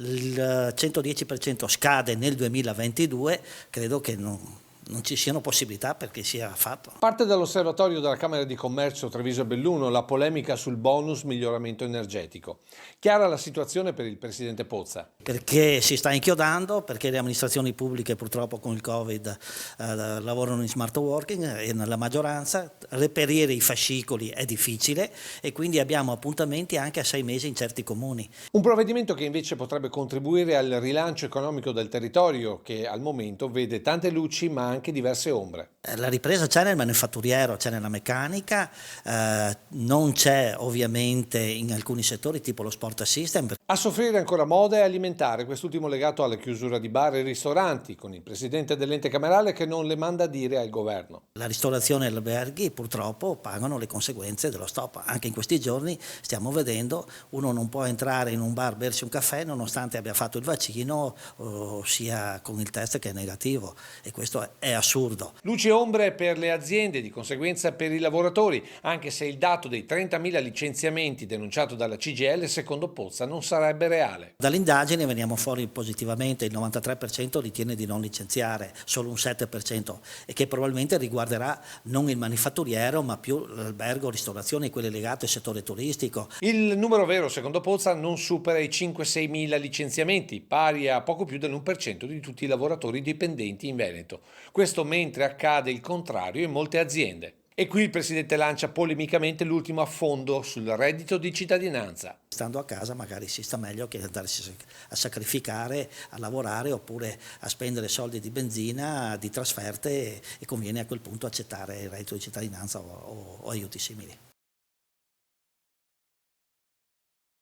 Il 110% scade nel 2022, credo che non ci siano possibilità perché sia fatto. Parte dall'osservatorio della Camera di Commercio Treviso e Belluno la polemica sul bonus miglioramento energetico. Chiara la situazione per il presidente Pozza. Perché si sta inchiodando, perché le amministrazioni pubbliche purtroppo con il Covid lavorano in smart working e nella maggioranza reperire i fascicoli è difficile e quindi abbiamo appuntamenti anche a 6 mesi in certi comuni. Un provvedimento che invece potrebbe contribuire al rilancio economico del territorio che al momento vede tante luci ma anche diverse ombre. La ripresa c'è nel manifatturiero, c'è nella meccanica, non c'è ovviamente in alcuni settori tipo lo sport system. A soffrire ancora moda e alimentare, quest'ultimo legato alla chiusura di bar e ristoranti, con il presidente dell'ente camerale che non le manda a dire al governo. La ristorazione e gli alberghi purtroppo pagano le conseguenze dello stop. Anche in questi giorni stiamo vedendo, uno non può entrare in un bar, bersi un caffè nonostante abbia fatto il vaccino o sia con il test che è negativo, e questo è assurdo. Luci e ombre per le aziende, di conseguenza per i lavoratori, anche se il dato dei 30.000 licenziamenti denunciato dalla CGIL secondo Pozza non sarebbe reale. Dall'indagine veniamo fuori positivamente, il 93% ritiene di non licenziare, solo un 7%, e che probabilmente riguarderà non il manifatturiero ma più l'albergo, ristorazione e quelle legate al settore turistico. Il numero vero secondo Pozza non supera i 5-6 mila licenziamenti, pari a poco più dell'1% di tutti i lavoratori dipendenti in Veneto. Questo mentre accade il contrario in molte aziende. E qui il presidente lancia polemicamente l'ultimo affondo sul reddito di cittadinanza. Stando a casa magari si sta meglio che andarsi a sacrificare, a lavorare oppure a spendere soldi di benzina, di trasferte, e conviene a quel punto accettare il reddito di cittadinanza o aiuti simili.